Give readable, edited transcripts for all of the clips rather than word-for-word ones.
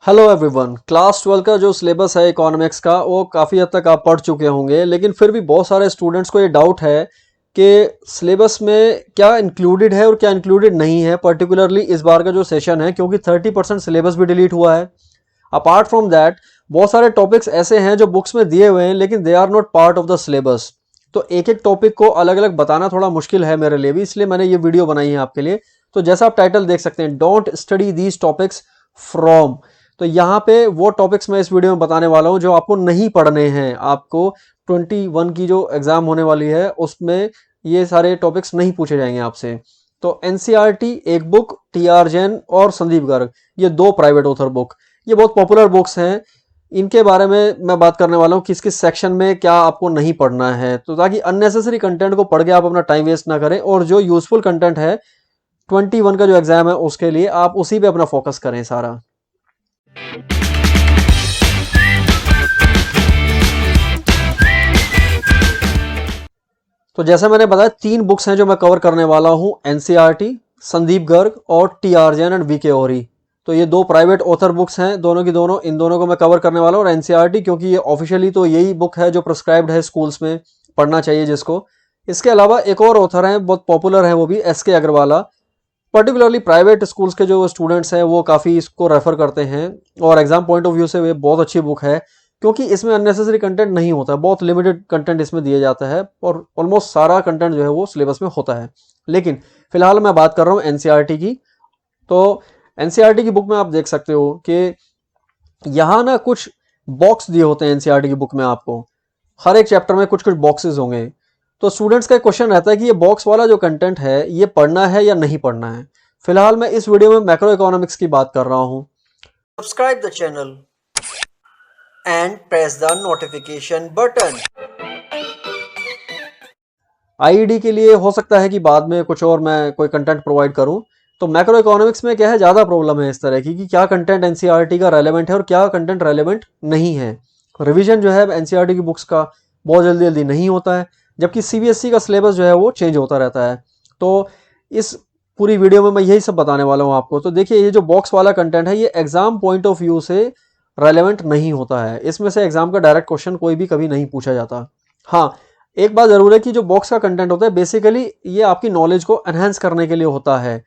Hello everyone. Class 12 का जो syllabus है इकोनॉमिक्स का वो काफ़ी हद तक आप पढ़ चुके होंगे, लेकिन फिर भी बहुत सारे स्टूडेंट्स को ये डाउट है कि सिलेबस में क्या इंक्लूडेड है और क्या इंक्लूडेड नहीं है, पर्टिकुलरली इस बार का जो सेशन है, क्योंकि 30% सिलेबस भी डिलीट हुआ है। अपार्ट फ्रॉम दैट बहुत सारे टॉपिक्स ऐसे हैं जो बुक्स में दिए हुए हैं लेकिन they are not part of the syllabus. तो एक एक टॉपिक को अलग अलग बताना थोड़ा मुश्किल है मेरे लिए भी, इसलिए मैंने ये वीडियो बनाई है आपके लिए। तो जैसा आप टाइटल देख सकते हैं, don't study these topics from. तो यहाँ पे वो टॉपिक्स मैं इस वीडियो में बताने वाला हूँ जो आपको नहीं पढ़ने हैं। आपको 21 की जो एग्जाम होने वाली है उसमें ये सारे टॉपिक्स नहीं पूछे जाएंगे आपसे। तो एनसीईआरटी एक बुक, टीआर जैन और संदीप गर्ग, ये दो प्राइवेट ऑथर बुक, ये बहुत पॉपुलर बुक्स हैं। इनके बारे में मैं बात करने वाला हूँ किस किस सेक्शन में क्या आपको नहीं पढ़ना है, तो ताकि अननेसेसरी कंटेंट को पढ़ के आप अपना टाइम वेस्ट ना करें और जो यूजफुल कंटेंट है 21 का जो एग्जाम है उसके लिए आप उसी पे अपना फोकस करें सारा। तो जैसा मैंने बताया, तीन बुक्स हैं जो मैं कवर करने वाला हूं, एनसीईआरटी, संदीप गर्ग और टीआर जैन एंड वीके ओरी। तो ये दो प्राइवेट ऑथर बुक्स हैं, दोनों की दोनों, इन दोनों को मैं कवर करने वाला हूं। और एनसीईआरटी क्योंकि ये ऑफिशियली तो यही बुक है जो प्रिस्क्राइब्ड है स्कूल्स में पढ़ना चाहिए जिसको। इसके अलावा एक और ऑथर हैं, बहुत पॉपुलर है, वो भी S K Agarwala. Particularly private schools के जो स्टूडेंट्स हैं वो काफ़ी इसको रेफर करते हैं और एग्जाम पॉइंट ऑफ व्यू से ये बहुत अच्छी बुक है, क्योंकि इसमें अननेसेसरी कंटेंट नहीं होता है, बहुत लिमिटेड कंटेंट इसमें दिया जाता है और ऑलमोस्ट सारा कंटेंट जो है वो सिलेबस में होता है। लेकिन फिलहाल मैं बात कर रहा हूँ एनसीईआरटी की। तो एनसीईआरटी की बुक में आप देख सकते हो कि यहाँ ना कुछ बॉक्स दिए होते हैं एनसीईआरटी की बुक में आपको। हर एक चैप्टर में कुछ कुछ बॉक्सेस होंगे। तो स्टूडेंट्स का क्वेश्चन रहता है कि ये बॉक्स वाला जो कंटेंट है ये पढ़ना है या नहीं पढ़ना है। फिलहाल मैं इस वीडियो में मैक्रो इकोनॉमिक्स की बात कर रहा हूँ। Subscribe the channel and press the notification button. IED के लिए हो सकता है कि बाद में कुछ और मैं कोई कंटेंट प्रोवाइड करूं। तो मैक्रो इकोनॉमिक्स में क्या है, ज़्यादा प्रॉब्लम है इस तरह की कि क्या कंटेंट एनसीईआरटी का रेलेवेंट है और क्या कंटेंट रेलेवेंट नहीं है। रिवीजन जो है एनसीईआरटी की बुक्स का बहुत जल्दी जल्दी नहीं होता है, जबकि सीबीएसई का सिलेबस जो है वो चेंज होता रहता है। तो इस पूरी वीडियो में मैं यही सब बताने वाला हूँ आपको। तो देखिए, ये जो बॉक्स वाला कंटेंट है ये एग्जाम पॉइंट ऑफ व्यू से रेलेवेंट नहीं होता है। इसमें से एग्जाम का डायरेक्ट क्वेश्चन कोई भी कभी नहीं पूछा जाता। हाँ, एक बात जरूर है कि जो बॉक्स का कंटेंट होता है बेसिकली ये आपकी नॉलेज को एनहेंस करने के लिए होता है।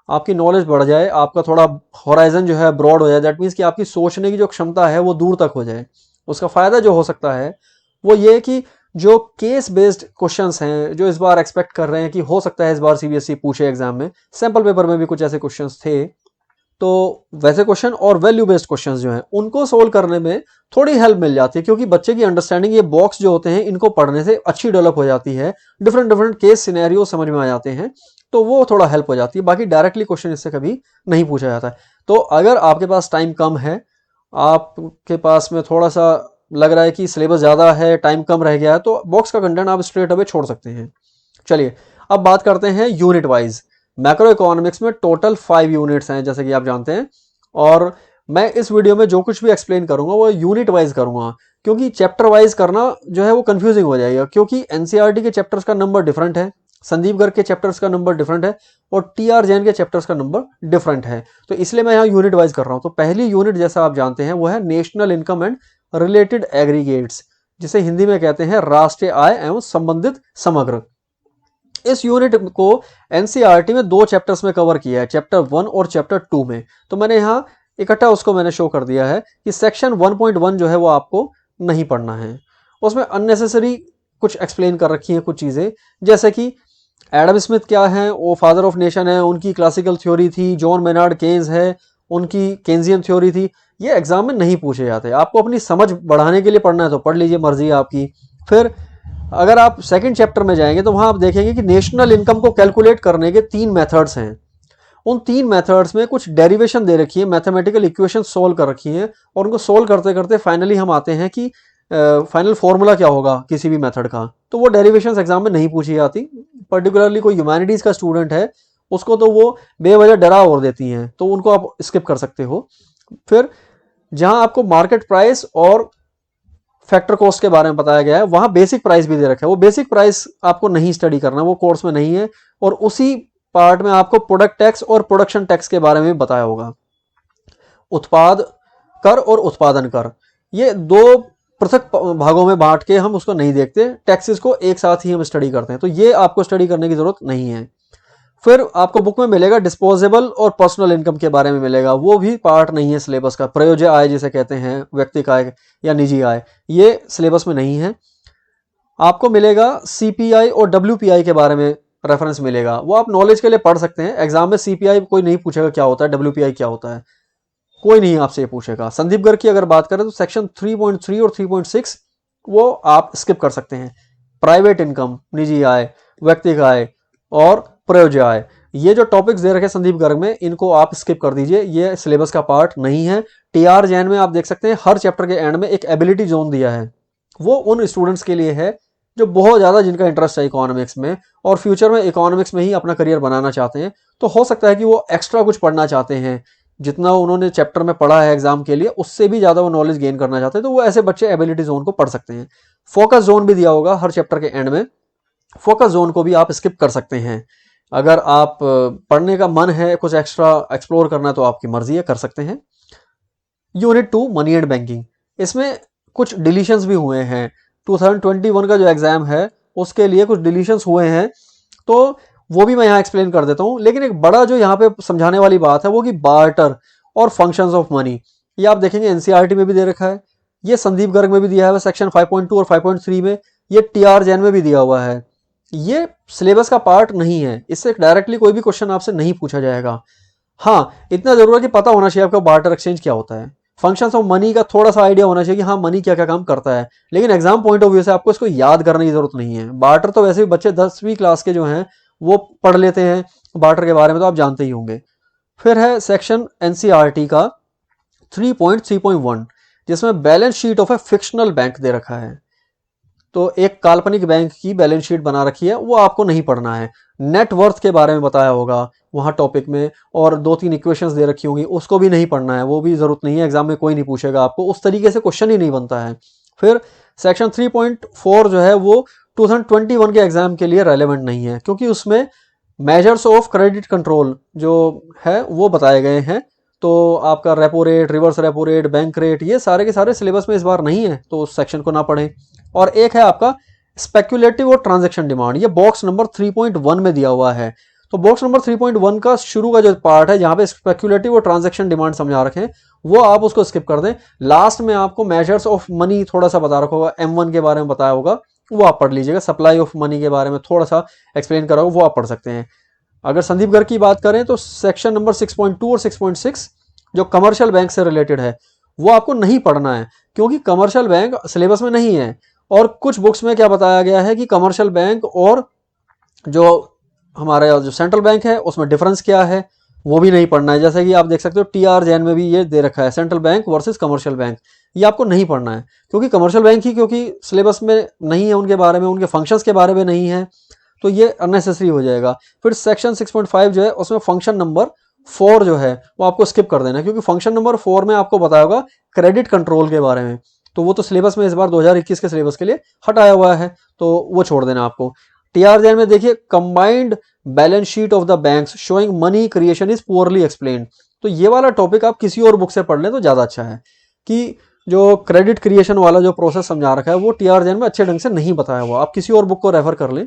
आपकी नॉलेज बढ़ जाए, आपका थोड़ा होराइजन जो है ब्रॉड हो जाए, दैट मीन्स कि आपकी सोचने की जो क्षमता है वो दूर तक हो जाए। उसका फायदा जो हो सकता है वो ये कि जो केस बेस्ड क्वेश्चंस हैं जो इस बार एक्सपेक्ट कर रहे हैं कि हो सकता है इस बार सीबीएसई पूछे एग्जाम में, सैंपल पेपर में भी कुछ ऐसे क्वेश्चंस थे, तो वैसे क्वेश्चन और वैल्यू बेस्ड क्वेश्चंस जो हैं उनको सोल्व करने में थोड़ी हेल्प मिल जाती है, क्योंकि बच्चे की अंडरस्टैंडिंग ये बॉक्स जो होते हैं इनको पढ़ने से अच्छी डेवलप हो जाती है। डिफरेंट डिफरेंट केस सिनेरियो समझ में आ जाते हैं, तो वो थोड़ा हेल्प हो जाती है। बाकी डायरेक्टली क्वेश्चन इससे कभी नहीं पूछा जाता है। तो अगर आपके पास टाइम कम है, आपके पास में थोड़ा सा लग रहा है कि सिलेबस ज़्यादा है, टाइम कम रह गया है, तो बॉक्स का कंटेंट आप स्ट्रेट अवे छोड़ सकते हैं। चलिए अब बात करते हैं यूनिट वाइज। मैक्रो इकोनॉमिक्स में टोटल 5 यूनिट्स हैं जैसे कि आप जानते हैं, और मैं इस वीडियो में जो कुछ भी एक्सप्लेन करूंगा वो यूनिट वाइज करूंगा, क्योंकि चैप्टर वाइज करना जो है वो कंफ्यूजिंग हो जाएगा, क्योंकि एनसीईआरटी के चैप्टर्स का नंबर डिफरेंट है, संदीप गर्ग के चैप्टर्स का नंबर डिफरेंट है और टीआर जैन के चैप्टर्स का नंबर डिफरेंट है। तो इसलिए मैं यहाँ यूनिट वाइज कर रहा हूँ। तो पहली यूनिट जैसा आप जानते हैं वो है national income and related aggregates, जिसे हिंदी में कहते हैं राष्ट्रीय आय एवं संबंधित समग्र। इस यूनिट को एनसीईआरटी में दो चैप्टर्स में कवर किया है, चैप्टर 1 और चैप्टर 2 में। तो मैंने यहाँ इकट्ठा उसको मैंने शो कर दिया है कि सेक्शन 1.1 जो है वो आपको नहीं पढ़ना है। उसमें अननेसेसरी कुछ एक्सप्लेन कर रखी है कुछ चीज़ें, जैसे कि एडम स्मिथ क्या है, वो फादर ऑफ नेशन है, उनकी क्लासिकल थ्योरी थी, जॉन मेनार्ड केन्स है, उनकी केन्जियन थ्योरी थी। ये एग्जाम में नहीं पूछे जाते। आपको अपनी समझ बढ़ाने के लिए पढ़ना है तो पढ़ लीजिए, मर्जी है आपकी। फिर अगर आप सेकंड चैप्टर में जाएंगे तो वहां आप देखेंगे कि नेशनल इनकम को कैलकुलेट करने के 3 मेथड्स हैं। उन 3 मेथड्स में कुछ डेरिवेशन दे रखी है, मैथमेटिकल इक्वेशन सोल्व कर रखी है, और उनको सोल्व करते करते फाइनली हम आते हैं कि फाइनल फॉर्मूला क्या होगा किसी भी मेथड का। तो वो डेरिवेशंस एग्जाम में नहीं पूछी जाती। पर्टिकुलरली कोई ह्यूमैनिटीज का स्टूडेंट है उसको तो वो बेवजह डरा और देती हैं, तो उनको आप स्किप कर सकते हो। फिर जहां आपको मार्केट प्राइस और फैक्टर कॉस्ट के बारे में बताया गया है, वहां बेसिक प्राइस भी दे रखा है। वो बेसिक प्राइस आपको नहीं स्टडी करना, वो कोर्स में नहीं है। और उसी पार्ट में आपको प्रोडक्ट टैक्स और प्रोडक्शन टैक्स के बारे में बताया होगा। उत्पाद कर और उत्पादन कर, ये दो पृथक भागों में बांट के हम उसको नहीं देखते, टैक्सेस को एक साथ ही हम स्टडी करते हैं, तो ये आपको स्टडी करने की जरूरत नहीं है। फिर आपको बुक में मिलेगा डिस्पोजेबल और पर्सनल इनकम के बारे में मिलेगा, वो भी पार्ट नहीं है सिलेबस का। प्रयोज्य आय जिसे कहते हैं, व्यक्तिगत आय या निजी आय, ये सिलेबस में नहीं है। आपको मिलेगा सीपीआई और डब्ल्यूपीआई के बारे में रेफरेंस मिलेगा, वो आप नॉलेज के लिए पढ़ सकते हैं। एग्जाम में सीपीआई कोई नहीं पूछेगा क्या होता है, डब्ल्यूपीआई क्या होता है, कोई नहीं आपसे ये पूछेगा। संदीप गर्ग की अगर बात करें तो सेक्शन 3.3 और 3.6 वो आप स्किप कर सकते हैं। प्राइवेट इनकम, निजी आय, व्यक्तिगत आय और प्रयोज्य आय, ये जो टॉपिक्स दे रखे संदीप गर्ग में, इनको आप स्किप कर दीजिए, ये सिलेबस का पार्ट नहीं है। टीआर जैन में आप देख सकते हैं हर चैप्टर के एंड में एक एबिलिटी जोन दिया है, वो उन स्टूडेंट्स के लिए है जो बहुत ज़्यादा जिनका इंटरेस्ट है इकोनॉमिक्स में और फ्यूचर में इकोनॉमिक्स में ही अपना करियर बनाना चाहते हैं। तो हो सकता है कि वो एक्स्ट्रा कुछ पढ़ना चाहते हैं, जितना उन्होंने चैप्टर में पढ़ा है एग्जाम के लिए उससे भी ज़्यादा वो नॉलेज गेन करना चाहते हैं, तो वो ऐसे बच्चे एबिलिटी जोन को पढ़ सकते हैं। फोकस जोन भी दिया होगा हर चैप्टर के एंड में, फोकस जोन को भी आप स्किप कर सकते हैं। अगर आप पढ़ने का मन है, कुछ एक्स्ट्रा एक्सप्लोर करना है, तो आपकी मर्जी है, कर सकते हैं। यूनिट 2 मनी एंड बैंकिंग, इसमें कुछ डिलीशंस भी हुए हैं। 2021 का जो एग्जाम है उसके लिए कुछ डिलीशंस हुए हैं, तो वो भी मैं यहाँ एक्सप्लेन कर देता हूँ। लेकिन एक बड़ा जो यहाँ पे समझाने वाली बात है वो कि बार्टर और फंक्शंस ऑफ मनी, ये आप देखेंगे एनसीईआरटी में भी दे रखा है, ये संदीप गर्ग में भी दिया है सेक्शन 5.2 और 5.3 में, ये टीआर जैन में भी दिया हुआ है। ये सिलेबस का पार्ट नहीं है, इससे डायरेक्टली कोई भी क्वेश्चन आपसे नहीं पूछा जाएगा। हाँ, इतना जरूर है कि पता होना चाहिए आपका बार्टर एक्सचेंज क्या होता है, फंक्शंस ऑफ मनी का थोड़ा सा आइडिया होना चाहिए कि हाँ मनी क्या क्या काम करता है, लेकिन एग्जाम पॉइंट ऑफ व्यू से आपको इसको याद करने की जरूरत नहीं है। बार्टर तो वैसे भी बच्चे 10वीं क्लास के जो हैं वो पढ़ लेते हैं, बार्टर के बारे में तो आप जानते ही होंगे। फिर है सेक्शन एनसीईआरटी का 3.3.1, जिसमें balance sheet of a fictional bank दे रखा है, तो एक काल्पनिक बैंक की बैलेंस शीट बना रखी है, वो आपको नहीं पढ़ना है। नेट वर्थ के बारे में बताया होगा वहाँ टॉपिक में, और 2-3 इक्वेशंस दे रखी होंगी, उसको भी नहीं पढ़ना है, वो भी जरूरत नहीं है, एग्जाम में कोई नहीं पूछेगा आपको, उस तरीके से क्वेश्चन ही नहीं बनता है। फिर सेक्शन 3.4 जो है वो 2021 के एग्जाम के लिए रेलेवेंट नहीं है, क्योंकि उसमें मेजर्स ऑफ क्रेडिट कंट्रोल जो है वो बताए गए हैं। तो आपका repo rate, reverse repo rate, bank rate, ये सारे के सारे सिलेबस में इस बार नहीं है, तो उस सेक्शन को ना पढ़ें। और एक है आपका स्पेक्युलेटिव और ट्रांजैक्शन डिमांड, ये बॉक्स नंबर 3.1 में दिया हुआ है। तो बॉक्स नंबर 3.1 का शुरू का जो पार्ट है जहां पे स्पेक्युलेटिव और ट्रांजैक्शन डिमांड समझा रखे हैं, वो आप उसको स्किप कर दें। लास्ट में आपको मेजर्स ऑफ मनी थोड़ा सा बता रखा होगा, M1 के बारे में बताया होगा, वो आप पढ़ लीजिएगा। सप्लाई ऑफ मनी के बारे में थोड़ा सा एक्सप्लेन करा होगा, वो आप पढ़ सकते हैं। अगर संदीप गर्ग की बात करें तो सेक्शन नंबर 6.2 और 6.6 जो कमर्शियल बैंक से रिलेटेड है, वो आपको नहीं पढ़ना है, क्योंकि कमर्शियल बैंक सिलेबस में नहीं है। और कुछ बुक्स में क्या बताया गया है कि कमर्शियल बैंक और जो हमारा जो सेंट्रल बैंक है उसमें डिफरेंस क्या है, वो भी नहीं पढ़ना है। जैसे कि आप देख सकते हो टीआर जैन में भी ये दे रखा है, central bank versus commercial bank, ये आपको नहीं पढ़ना है, क्योंकि कमर्शियल बैंक ही क्योंकि सिलेबस में नहीं है, उनके बारे में, उनके फंक्शंस के बारे में नहीं है, तो ये अननेसेसरी हो जाएगा। फिर सेक्शन 6.5 जो है उसमें फंक्शन नंबर 4 जो है वो आपको स्किप कर देना है, क्योंकि फंक्शन नंबर 4 में आपको बताया होगा क्रेडिट कंट्रोल के बारे में, तो वो तो सिलेबस में इस बार 2021 के सिलेबस के लिए हटाया हुआ है, तो वो छोड़ देना आपको। टीआर जैन में देखिए combined balance sheet of the banks showing money creation is poorly explained, तो ये वाला टॉपिक आप किसी और बुक से पढ़ लें तो ज़्यादा अच्छा है, कि जो क्रेडिट क्रिएशन वाला जो प्रोसेस समझा रखा है वो टीआर जैन में अच्छे ढंग से नहीं बताया हुआ, आप किसी और बुक को रेफर कर लें।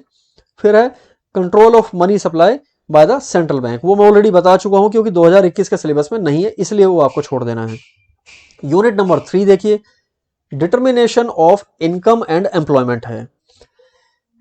फिर है control of money supply by the central bank, वो मैं ऑलरेडी बता चुका हूं, क्योंकि 2021 के सिलेबस में नहीं है, इसलिए वो आपको छोड़ देना है। यूनिट नंबर 3 देखिए, determination of income and employment है।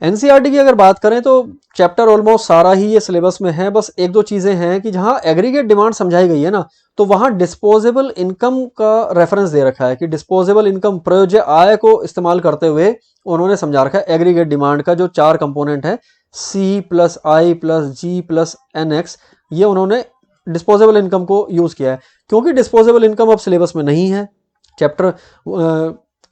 एनसीईआरटी की अगर बात करें तो चैप्टर ऑलमोस्ट सारा ही ये सिलेबस में है, बस एक दो चीजें हैं कि जहां एग्रीगेट डिमांड समझाई गई है ना, तो वहां डिस्पोजेबल इनकम का रेफरेंस दे रखा है कि डिस्पोजेबल इनकम प्रयोज्य आय को इस्तेमाल करते हुए उन्होंने समझा रखा है एग्रीगेट डिमांड का जो 4 कंपोनेंट है, C प्लस आई प्लस जी प्लस NX, ये उन्होंने डिस्पोजेबल इनकम को यूज किया है। क्योंकि डिस्पोजेबल इनकम अब सिलेबस में नहीं है, चैप्टर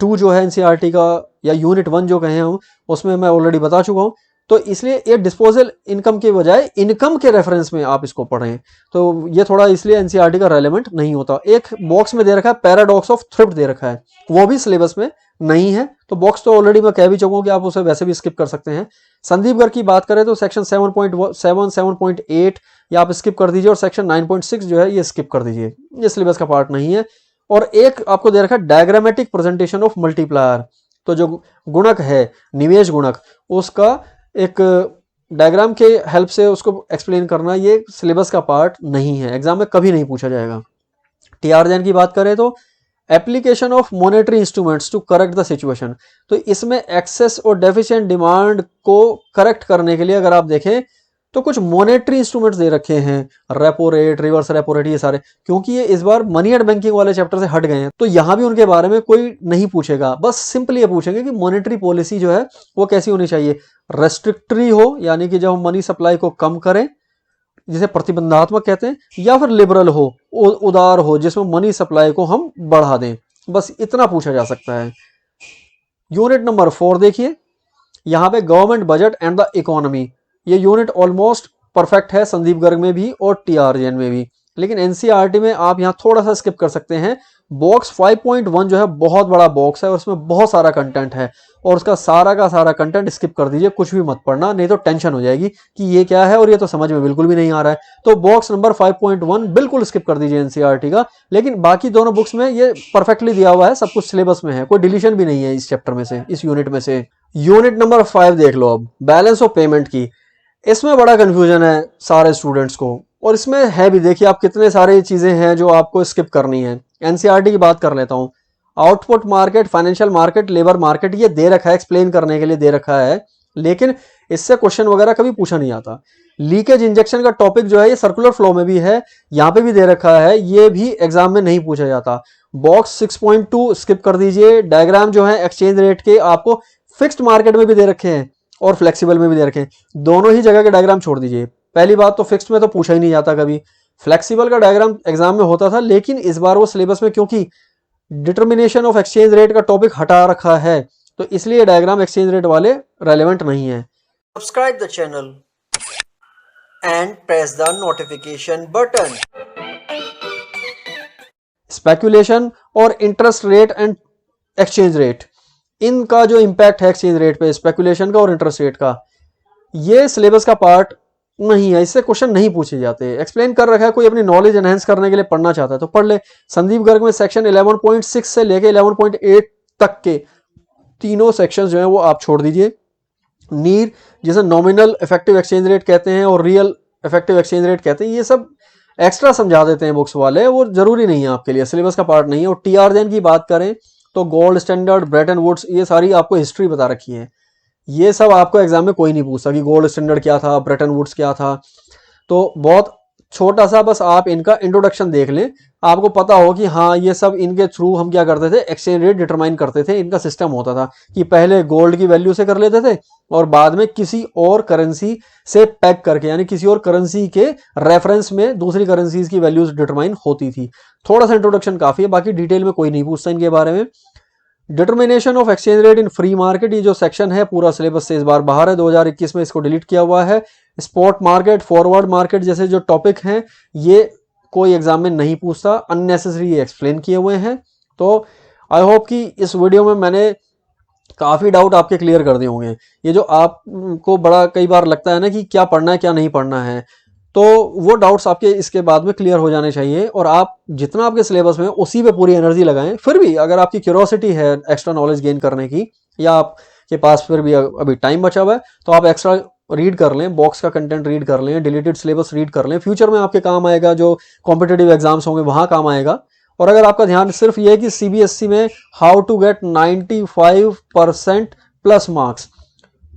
2 जो है एनसीईआरटी का, या यूनिट 1 जो कहे हम, उसमें मैं ऑलरेडी बता चुका हूं, तो इसलिए ये डिस्पोजल इनकम के बजाय इनकम के रेफरेंस में आप इसको पढ़ें, तो ये थोड़ा इसलिए एनसीईआरटी का रेलेवेंट नहीं होता। एक बॉक्स में दे रखा है पैराडॉक्स ऑफ थ्रिफ्ट दे रखा है, वो भी सिलेबस में नहीं है, तो बॉक्स तो ऑलरेडी मैं कह भी चुका हूं कि आप उसे वैसे भी स्किप कर सकते हैं। संदीप गर्ग की बात करें तो सेक्शन 7.7, 7.8 या आप स्किप कर दीजिए, और सेक्शन 9.6 जो है ये स्किप कर दीजिए, ये सिलेबस का पार्ट नहीं है। और एक आपको दे रखा है डायग्रामेटिक प्रेजेंटेशन ऑफ मल्टीप्लायर। तो जो गुणक है, निवेश गुणक, उसका एक डायग्राम के हेल्प से उसको एक्सप्लेन करना, ये सिलेबस का पार्ट नहीं है, एग्जाम में कभी नहीं पूछा जाएगा। टीआरजेन की बात करें तो application of monetary instruments to correct the situation. तो इसमें एक्सेस और डेफिशिएंट डिमांड को करेक्ट करने के लिए अगर आप देखें तो कुछ मॉनेटरी इंस्ट्रूमेंट्स दे रखे हैं, repo rate, reverse repo rate, ये सारे, क्योंकि ये इस बार मनी एंड बैंकिंग वाले चैप्टर से हट गए हैं, तो यहां भी उनके बारे में कोई नहीं पूछेगा। बस सिंपली ये पूछेंगे कि मॉनेटरी पॉलिसी जो है वो कैसी होनी चाहिए, रेस्ट्रिक्टरी हो, यानी कि जब हम मनी सप्लाई को कम करें जिसे प्रतिबंधात्मक कहते हैं, या फिर लिबरल हो, उदार हो, जिसमें मनी सप्लाई को हम बढ़ा दें। बस इतना पूछा जा सकता है। यूनिट नंबर 4 देखिए, यहां पे government budget and the economy, ये यूनिट ऑलमोस्ट परफेक्ट है संदीप गर्ग में भी और टीआरजेन में भी, लेकिन एनसीईआरटी में आप यहां थोड़ा सा स्किप कर सकते हैं। बॉक्स 5.1 जो है बहुत बड़ा बॉक्स है और उसमें बहुत सारा कंटेंट है, और उसका सारा का सारा कंटेंट स्किप कर दीजिए, कुछ भी मत पढ़ना, नहीं तो टेंशन हो जाएगी कि ये क्या है और ये तो समझ में बिल्कुल भी नहीं आ रहा है। तो बॉक्स नंबर 5.1 बिल्कुल स्किप कर दीजिए एनसीईआरटी का, लेकिन बाकी दोनों बुक्स में ये परफेक्टली दिया हुआ है, सब कुछ सिलेबस में है, कोई डिलीशन भी नहीं है इस चैप्टर में से, इस यूनिट में से। यूनिट नंबर 5 देख लो अब, बैलेंस ऑफ पेमेंट की। इसमें बड़ा कंफ्यूजन है सारे स्टूडेंट्स को, और इसमें है भी, देखिए आप कितने सारे चीजें हैं जो आपको स्किप करनी है। एनसीईआरटी की बात कर लेता हूं। Output market, financial market, labour market, ये दे रखा है, एक्सप्लेन करने के लिए दे रखा है, लेकिन इससे क्वेश्चन वगैरह कभी पूछा नहीं आता। लीकेज इंजेक्शन का टॉपिक जो है ये सर्कुलर फ्लो में भी है, यहाँ पे भी दे रखा है, ये भी एग्जाम में नहीं पूछा जाता। बॉक्स 6.2 स्किप कर दीजिए। डायग्राम जो है एक्सचेंज रेट के आपको फिक्स्ड मार्केट में भी दे रखे हैं और फ्लेक्सिबल में भी दे रखे हैं, दोनों ही जगह के डायग्राम छोड़ दीजिए। पहली बात तो फिक्स्ड में तो पूछा ही नहीं जाता कभी, फ्लेक्सिबल का डायग्राम एग्जाम में होता था, लेकिन इस बार वो सिलेबस में क्योंकि डिटर्मिनेशन ऑफ एक्सचेंज रेट का टॉपिक हटा रखा है, तो इसलिए डायग्राम एक्सचेंज रेट वाले रेलेवेंट नहीं है। Subscribe the channel and press the notification button. Speculation और interest rate and exchange rate, इनका जो इंपैक्ट है एक्सचेंज रेट पे, स्पेकुलेशन का और इंटरेस्ट रेट का, ये सिलेबस का पार्ट नहीं है, इससे क्वेश्चन नहीं पूछे जाते। एक्सप्लेन कर रखा है, कोई अपनी नॉलेज एनहेंस करने के लिए पढ़ना चाहता है तो पढ़ ले। संदीप गर्ग में सेक्शन 11.6 से लेके 11.8 तक के तीनों सेक्शंस जो हैं वो आप छोड़ दीजिए। नीर, जिसे नॉमिनल इफेक्टिव एक्सचेंज रेट कहते हैं और रियल इफेक्टिव एक्सचेंज रेट कहते हैं, ये सब एक्स्ट्रा समझा देते हैं बुक्स वाले, वो जरूरी नहीं है आपके लिए, सिलेबस का पार्ट नहीं है। और टीआरजेन की बात करें तो गोल्ड स्टैंडर्ड, ब्रेटन वुड्स, ये सारी आपको हिस्ट्री बता रखी है। ये सब आपको एग्जाम में कोई नहीं पूछता कि गोल्ड स्टैंडर्ड क्या था, ब्रेटन वुड्स क्या था। तो बहुत छोटा सा बस आप इनका इंट्रोडक्शन देख लें, आपको पता हो कि हाँ ये सब इनके थ्रू हम क्या करते थे, एक्सचेंज रेट डिटरमाइन करते थे। इनका सिस्टम होता था कि पहले गोल्ड की वैल्यू से कर लेते थे और बाद में किसी और करेंसी से पैक करके, यानी किसी और करेंसी के रेफरेंस में दूसरी करेंसीज की वैल्यूज डिटरमाइन होती थी। थोड़ा सा इंट्रोडक्शन काफी है, बाकी डिटेल में कोई नहीं पूछता इनके बारे में। Determination of exchange rate in free market, ये जो सेक्शन है पूरा सिलेबस से इस बार बाहर है, 2021 में इसको डिलीट किया हुआ है। स्पॉट मार्केट, फॉरवर्ड मार्केट जैसे जो टॉपिक हैं ये कोई एग्जाम में नहीं पूछता, अननेसेसरी एक्सप्लेन किए हुए हैं। तो आई होप कि इस वीडियो में मैंने काफ़ी डाउट आपके क्लियर कर दिए होंगे। ये जो आपको बड़ा कई बार लगता है ना कि क्या पढ़ना है क्या नहीं पढ़ना है, तो वो डाउट्स आपके इसके बाद में क्लियर हो जाने चाहिए, और आप जितना आपके सिलेबस में उसी पे पूरी एनर्जी लगाएं। फिर भी अगर आपकी क्यूरोसिटी है एक्स्ट्रा नॉलेज गेन करने की, या आपके पास फिर भी अभी टाइम बचा हुआ है, तो आप एक्स्ट्रा रीड कर लें, बॉक्स का कंटेंट रीड कर लें, डिलीटेड सिलेबस रीड कर लें, फ्यूचर में आपके काम आएगा, जो कॉम्पिटेटिव एग्जाम्स होंगे वहाँ काम आएगा। और अगर आपका ध्यान सिर्फ ये है कि सीबीएसई में how to get 95% plus marks,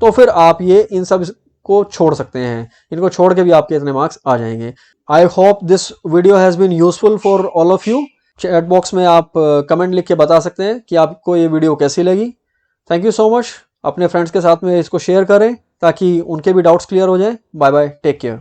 तो फिर आप ये इन सब को छोड़ सकते हैं, इनको छोड़ के भी आपके इतने मार्क्स आ जाएंगे। I hope this video has been useful for all of you. Chat box में आप कमेंट लिख के बता सकते हैं कि आपको ये वीडियो कैसी लगी। Thank you so much. अपने फ्रेंड्स के साथ में इसको शेयर करें ताकि उनके भी डाउट्स क्लियर हो जाए। Bye bye, take care.